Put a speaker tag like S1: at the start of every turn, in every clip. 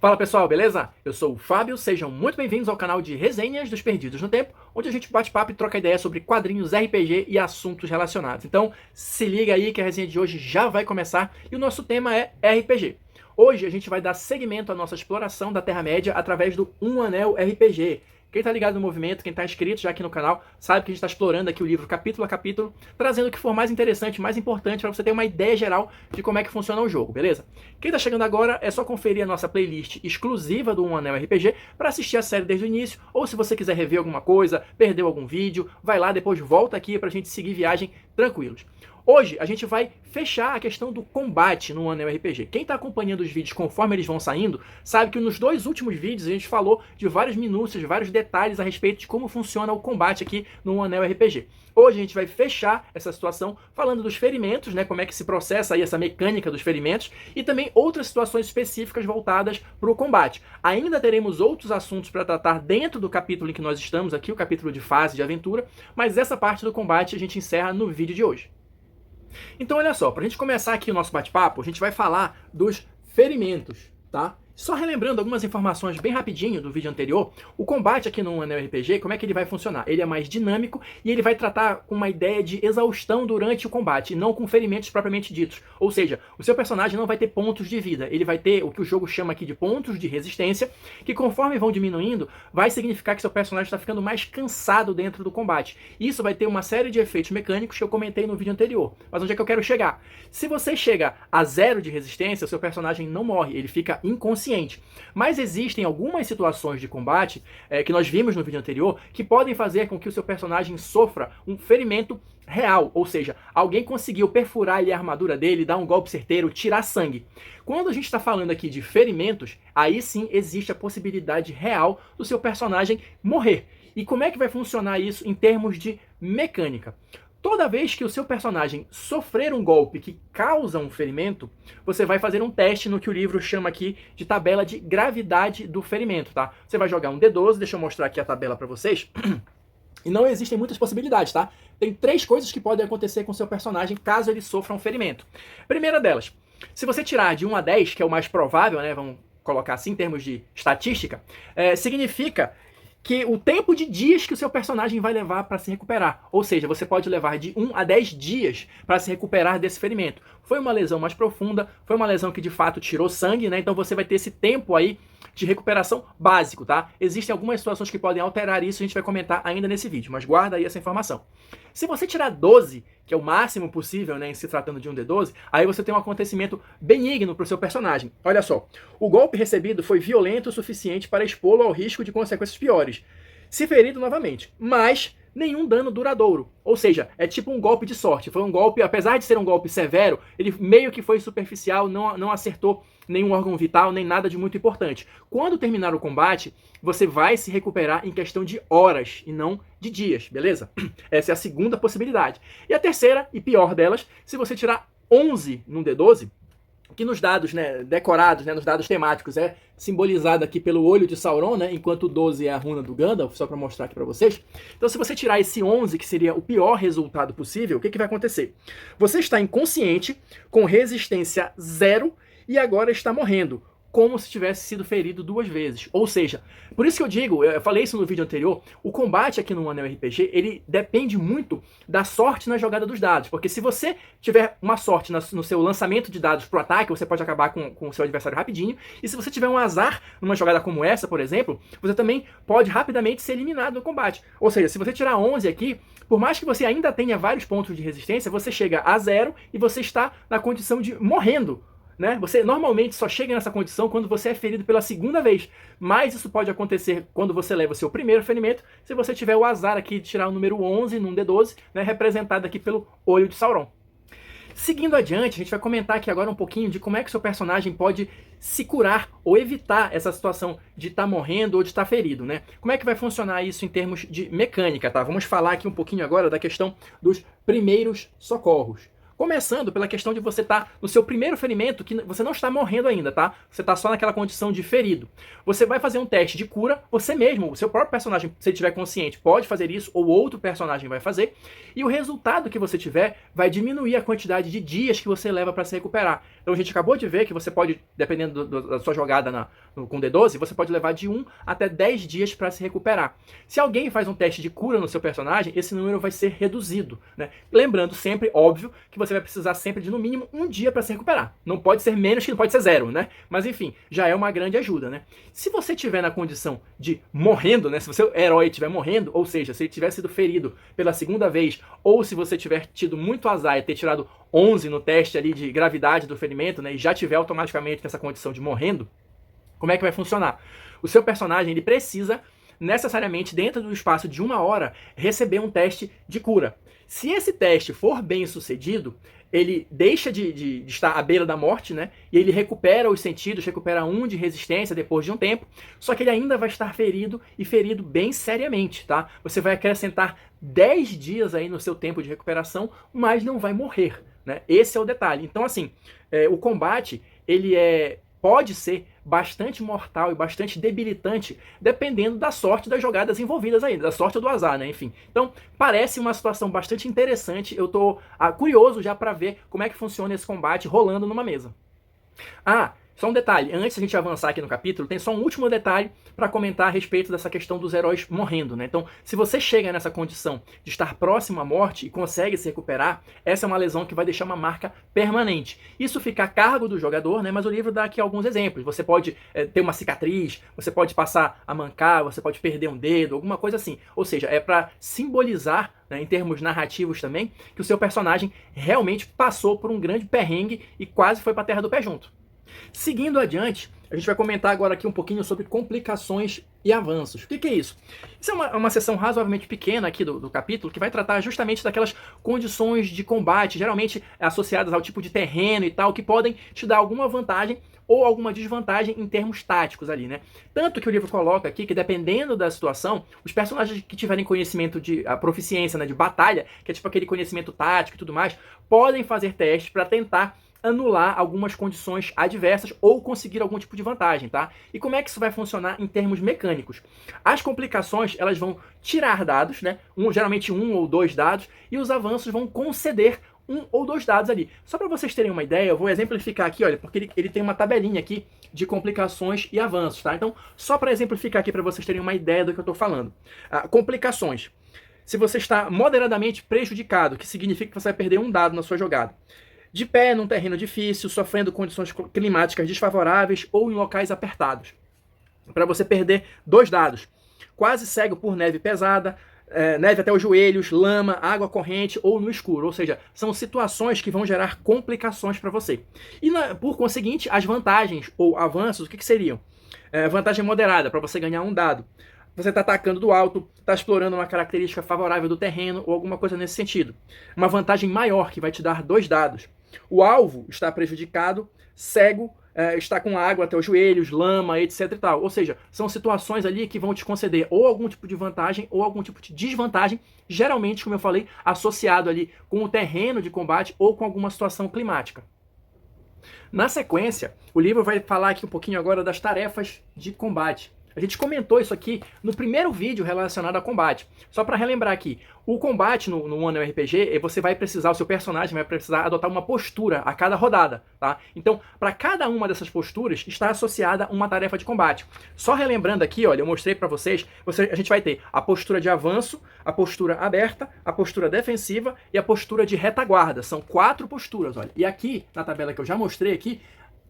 S1: Fala pessoal, beleza? Eu sou o Fábio, sejam muito bem-vindos ao canal de Resenhas dos Perdidos no Tempo, onde a gente bate papo e troca ideia sobre quadrinhos, RPG e assuntos relacionados. Então, se liga aí que a resenha de hoje já vai começar e o nosso tema é RPG. Hoje a gente vai dar seguimento à nossa exploração da Terra-média através do Um Anel RPG. Quem tá ligado no movimento, quem tá inscrito já aqui no canal, sabe que a gente tá explorando aqui o livro capítulo a capítulo, trazendo o que for mais interessante, mais importante, para você ter uma ideia geral de como é que funciona o jogo, beleza? Quem tá chegando agora é só conferir a nossa playlist exclusiva do Um Anel RPG para assistir a série desde o início, ou se você quiser rever alguma coisa, perdeu algum vídeo, vai lá, depois volta aqui pra gente seguir viagem tranquilos. Hoje a gente vai fechar a questão do combate no Anel RPG. Quem está acompanhando os vídeos conforme eles vão saindo, sabe que nos dois últimos vídeos a gente falou de várias minúcias, vários detalhes a respeito de como funciona o combate aqui no Anel RPG. Hoje a gente vai fechar essa situação falando dos ferimentos, né, como é que se processa aí essa mecânica dos ferimentos, e também outras situações específicas voltadas para o combate. Ainda teremos outros assuntos para tratar dentro do capítulo em que nós estamos aqui, o capítulo de fase de aventura, mas essa parte do combate a gente encerra no vídeo de hoje. Então olha só, pra gente começar aqui o nosso bate-papo, a gente vai falar dos ferimentos, tá? Só relembrando algumas informações bem rapidinho do vídeo anterior, o combate aqui no Anel RPG, como é que ele vai funcionar? Ele é mais dinâmico e ele vai tratar com uma ideia de exaustão durante o combate, e não com ferimentos propriamente ditos. Ou seja, o seu personagem não vai ter pontos de vida, ele vai ter o que o jogo chama aqui de pontos de resistência, que conforme vão diminuindo, vai significar que seu personagem está ficando mais cansado dentro do combate. Isso vai ter uma série de efeitos mecânicos que eu comentei no vídeo anterior. Mas onde é que eu quero chegar? Se você chega a 0 de resistência, o seu personagem não morre, ele fica inconsciente. Mas existem algumas situações de combate que nós vimos no vídeo anterior que podem fazer com que o seu personagem sofra um ferimento real, ou seja, alguém conseguiu perfurar ali a armadura dele, dar um golpe certeiro, tirar sangue. Quando a gente está falando aqui de ferimentos, aí sim existe a possibilidade real do seu personagem morrer. E como é que vai funcionar isso em termos de mecânica? Toda vez que o seu personagem sofrer um golpe que causa um ferimento, você vai fazer um teste no que o livro chama aqui de tabela de gravidade do ferimento, tá? Você vai jogar um D12, deixa eu mostrar aqui a tabela para vocês. E não existem muitas possibilidades, tá? Tem 3 coisas que podem acontecer com o seu personagem caso ele sofra um ferimento. Primeira delas, se você tirar de 1 a 10, que é o mais provável, né? Vamos colocar assim em termos de estatística, significa que o tempo de dias que o seu personagem vai levar para se recuperar. Ou seja, você pode levar de 1 a 10 dias para se recuperar desse ferimento. Foi uma lesão mais profunda, foi uma lesão que de fato tirou sangue, né? Então você vai ter esse tempo aí de recuperação básico, tá? Existem algumas situações que podem alterar isso, a gente vai comentar ainda nesse vídeo, mas guarda aí essa informação. Se você tirar 12, que é o máximo possível, né, em se tratando de um D12, aí você tem um acontecimento benigno para o seu personagem. Olha só, o golpe recebido foi violento o suficiente para expô-lo ao risco de consequências piores, se ferido novamente, mas nenhum dano duradouro. Ou seja, é tipo um golpe de sorte. Foi um golpe, apesar de ser um golpe severo, ele meio que foi superficial, não acertou nenhum órgão vital, nem nada de muito importante. Quando terminar o combate, você vai se recuperar em questão de horas e não de dias, beleza? Essa é a segunda possibilidade. E a terceira e pior delas, se você tirar 11 num D12, que nos dados, né, decorados, né, nos dados temáticos, é simbolizado aqui pelo olho de Sauron, né, enquanto o 12 é a runa do Gandalf, só para mostrar aqui para vocês. Então, se você tirar esse 11, que seria o pior resultado possível, o que vai acontecer? Você está inconsciente, com resistência 0, e agora está morrendo, como se tivesse sido ferido 2 vezes. Ou seja, por isso que eu digo, eu falei isso no vídeo anterior, o combate aqui no Anel RPG, ele depende muito da sorte na jogada dos dados, porque se você tiver uma sorte no seu lançamento de dados pro ataque, você pode acabar com o seu adversário rapidinho, e se você tiver um azar numa jogada como essa, por exemplo, você também pode rapidamente ser eliminado no combate. Ou seja, se você tirar 11 aqui, por mais que você ainda tenha vários pontos de resistência, você chega a 0 e você está na condição de morrendo. Né? Você normalmente só chega nessa condição quando você é ferido pela segunda vez, mas isso pode acontecer quando você leva o seu primeiro ferimento, se você tiver o azar aqui de tirar o número 11 num D12, né, representado aqui pelo olho de Sauron. Seguindo adiante, a gente vai comentar aqui agora um pouquinho de como é que o seu personagem pode se curar ou evitar essa situação de estar morrendo ou de estar ferido, né? Como é que vai funcionar isso em termos de mecânica, tá? Vamos falar aqui um pouquinho agora da questão dos primeiros socorros. Começando pela questão de você estar no seu primeiro ferimento, que você não está morrendo ainda, tá? Você está só naquela condição de ferido. Você vai fazer um teste de cura, você mesmo, o seu próprio personagem, se ele estiver consciente, pode fazer isso, ou outro personagem vai fazer, e o resultado que você tiver vai diminuir a quantidade de dias que você leva para se recuperar. Então a gente acabou de ver que você pode, dependendo da sua jogada com D12, você pode levar de 1 até 10 dias para se recuperar. Se alguém faz um teste de cura no seu personagem, esse número vai ser reduzido, né? Lembrando sempre, óbvio, que você vai precisar sempre de no mínimo 1 dia para se recuperar. Não pode ser menos, que não pode ser 0, né? Mas enfim, já é uma grande ajuda, né? Se você estiver na condição de morrendo, né? Se o seu herói estiver morrendo, ou seja, se ele tiver sido ferido pela segunda vez, ou se você tiver tido muito azar e ter tirado 11 no teste ali de gravidade do ferimento, né? E já tiver automaticamente nessa condição de morrendo, como é que vai funcionar? O seu personagem, ele precisa necessariamente, dentro do espaço de 1 hora, receber um teste de cura. Se esse teste for bem sucedido, ele deixa de estar à beira da morte, né? E ele recupera os sentidos, recupera 1 de resistência depois de um tempo, só que ele ainda vai estar ferido, e ferido bem seriamente, tá? Você vai acrescentar 10 dias aí no seu tempo de recuperação, mas não vai morrer, né? Esse é o detalhe. Então, assim, o combate, ele pode ser bastante mortal e bastante debilitante, dependendo da sorte das jogadas envolvidas aí, da sorte ou do azar, né? Enfim. Então, parece uma situação bastante interessante. Eu tô curioso já para ver como é que funciona esse combate rolando numa mesa. Só um detalhe, antes de a gente avançar aqui no capítulo, tem só um último detalhe para comentar a respeito dessa questão dos heróis morrendo, né? Então, se você chega nessa condição de estar próximo à morte e consegue se recuperar, essa é uma lesão que vai deixar uma marca permanente. Isso fica a cargo do jogador, né? Mas o livro dá aqui alguns exemplos. Você pode ter uma cicatriz, você pode passar a mancar, você pode perder um dedo, alguma coisa assim. Ou seja, é para simbolizar, né, em termos narrativos também, que o seu personagem realmente passou por um grande perrengue e quase foi para a terra do pé junto. Seguindo adiante, a gente vai comentar agora aqui um pouquinho sobre complicações e avanços. O que é isso? Isso é uma seção razoavelmente pequena aqui do capítulo, que vai tratar justamente daquelas condições de combate, geralmente associadas ao tipo de terreno e tal, que podem te dar alguma vantagem ou alguma desvantagem em termos táticos ali, né? Tanto que o livro coloca aqui que, dependendo da situação, os personagens que tiverem conhecimento a proficiência, né, de batalha, que é tipo aquele conhecimento tático e tudo mais, podem fazer testes para tentar anular algumas condições adversas ou conseguir algum tipo de vantagem, tá? E como é que isso vai funcionar em termos mecânicos? As complicações, elas vão tirar dados, né? Geralmente 1 ou 2 dados, e os avanços vão conceder 1 ou 2 dados ali. Só para vocês terem uma ideia, eu vou exemplificar aqui, olha, porque ele tem uma tabelinha aqui de complicações e avanços, tá? Então, só para exemplificar aqui para vocês terem uma ideia do que eu estou falando. Complicações. Se você está moderadamente prejudicado, que significa que você vai perder um dado na sua jogada. De pé num terreno difícil, sofrendo condições climáticas desfavoráveis ou em locais apertados. Para você perder 2 dados. Quase cego por neve pesada, neve até os joelhos, lama, água corrente ou no escuro. Ou seja, são situações que vão gerar complicações para você. E por conseguinte, as vantagens ou avanços, o que seriam? Vantagem moderada, para você ganhar um dado. Você está atacando do alto, está explorando uma característica favorável do terreno ou alguma coisa nesse sentido. Uma vantagem maior que vai te dar 2 dados. O alvo está prejudicado, cego, está com água até os joelhos, lama, etc e tal. Ou seja, são situações ali que vão te conceder ou algum tipo de vantagem ou algum tipo de desvantagem, geralmente, como eu falei, associado ali com o terreno de combate ou com alguma situação climática. Na sequência, o livro vai falar aqui um pouquinho agora das tarefas de combate. A gente comentou isso aqui no primeiro vídeo relacionado a combate. Só para relembrar aqui, o combate no One RPG, você vai precisar, o seu personagem vai precisar adotar uma postura a cada rodada, tá? Então, para cada uma dessas posturas está associada uma tarefa de combate. Só relembrando aqui, olha, eu mostrei para vocês, a gente vai ter a postura de avanço, a postura aberta, a postura defensiva e a postura de retaguarda. São 4 posturas, olha. E aqui, na tabela que eu já mostrei aqui,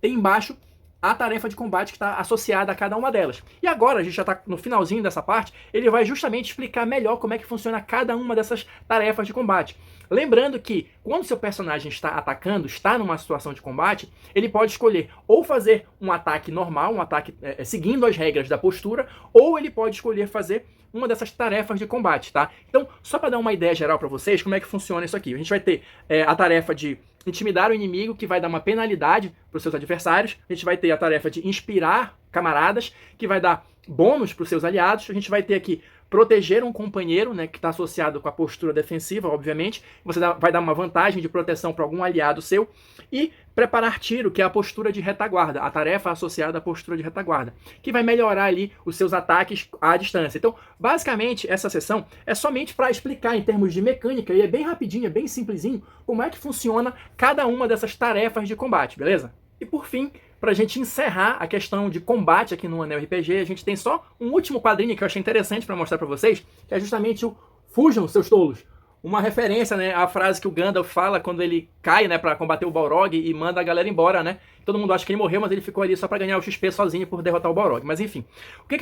S1: tem embaixo a tarefa de combate que está associada a cada uma delas. E agora, a gente já está no finalzinho dessa parte, ele vai justamente explicar melhor como é que funciona cada uma dessas tarefas de combate. Lembrando que, quando seu personagem está atacando, está numa situação de combate, ele pode escolher ou fazer um ataque normal, um ataque seguindo as regras da postura, ou ele pode escolher fazer uma dessas tarefas de combate, tá? Então, só para dar uma ideia geral para vocês, como é que funciona isso aqui. A gente vai ter a tarefa de intimidar o inimigo, que vai dar uma penalidade para os seus adversários. A gente vai ter a tarefa de inspirar camaradas, que vai dar bônus para os seus aliados. A gente vai ter aqui proteger um companheiro, né, que está associado com a postura defensiva, obviamente. Você vai dar uma vantagem de proteção para algum aliado seu. E preparar tiro, que é a postura de retaguarda, a tarefa associada à postura de retaguarda, que vai melhorar ali os seus ataques à distância. Então, basicamente, essa sessão é somente para explicar em termos de mecânica, e é bem rapidinho, é bem simplesinho, como é que funciona cada uma dessas tarefas de combate, beleza? E por fim, para a gente encerrar a questão de combate aqui no Anel RPG, a gente tem só um último quadrinho que eu achei interessante para mostrar para vocês, que é justamente o Fujam, seus tolos. Uma referência, né, à frase que o Gandalf fala quando ele cai, né, para combater o Balrog e manda a galera embora, né? Todo mundo acha que ele morreu, mas ele ficou ali só para ganhar o XP sozinho por derrotar o Balrog. Mas enfim, como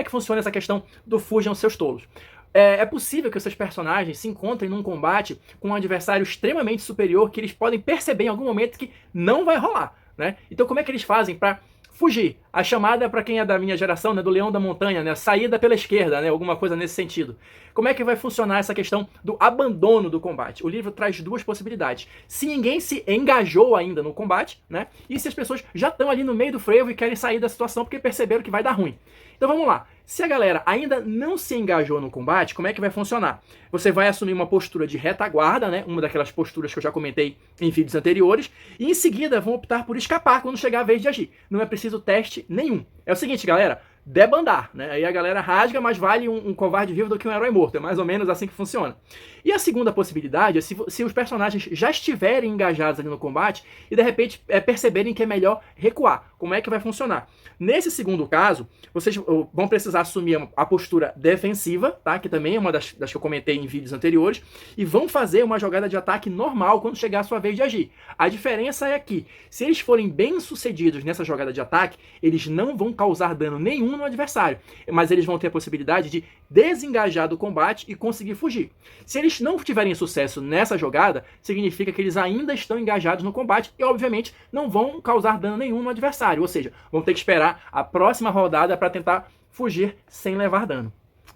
S1: é que funciona essa questão do Fujam, seus tolos? É possível que os seus personagens se encontrem num combate com um adversário extremamente superior que eles podem perceber em algum momento que não vai rolar, né? Então como é que eles fazem para fugir? A chamada, para quem é da minha geração, né, do Leão da Montanha, né, saída pela esquerda, né, alguma coisa nesse sentido. Como é que vai funcionar essa questão do abandono do combate? O livro traz duas possibilidades. Se ninguém se engajou ainda no combate, né, e se as pessoas já estão ali no meio do frevo e querem sair da situação porque perceberam que vai dar ruim. Então vamos lá. Se a galera ainda não se engajou no combate, como é que vai funcionar? Você vai assumir uma postura de retaguarda, né? Uma daquelas posturas que eu já comentei em vídeos anteriores, e em seguida vão optar por escapar quando chegar a vez de agir. Não é preciso teste nenhum. É o seguinte, galera, debandar, né? Aí a galera rasga, mas vale um covarde vivo do que um herói morto. É mais ou menos assim que funciona. E a segunda possibilidade é se os personagens já estiverem engajados ali no combate e de repente perceberem que é melhor recuar. Como é que vai funcionar? Nesse segundo caso, vocês vão precisar assumir a postura defensiva, tá? Que também é uma das que eu comentei em vídeos anteriores, e vão fazer uma jogada de ataque normal quando chegar a sua vez de agir. A diferença é que, se eles forem bem sucedidos nessa jogada de ataque, eles não vão causar dano nenhum no adversário, mas eles vão ter a possibilidade de desengajar do combate e conseguir fugir. Se eles não tiverem sucesso nessa jogada, significa que eles ainda estão engajados no combate e, obviamente, não vão causar dano nenhum no adversário, ou seja, vão ter que esperar a próxima rodada para tentar fugir sem levar dano.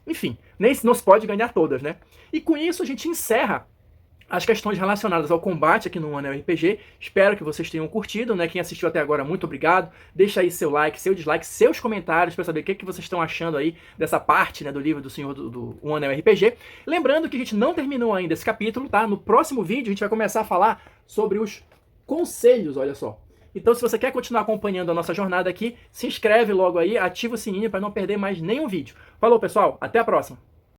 S1: Enfim, não se pode ganhar todas, né? E com isso a gente encerra as questões relacionadas ao combate aqui no Anel RPG. Espero que vocês tenham curtido, né? Quem assistiu até agora, muito obrigado. Deixa aí seu like, seu dislike, seus comentários para saber o que vocês estão achando aí dessa parte, né, do livro do Senhor do Anel RPG. Lembrando que a gente não terminou ainda esse capítulo, tá? No próximo vídeo a gente vai começar a falar sobre os conselhos, olha só. Então, se você quer continuar acompanhando a nossa jornada aqui, se inscreve logo aí, ativa o sininho para não perder mais nenhum vídeo. Falou, pessoal, até a próxima!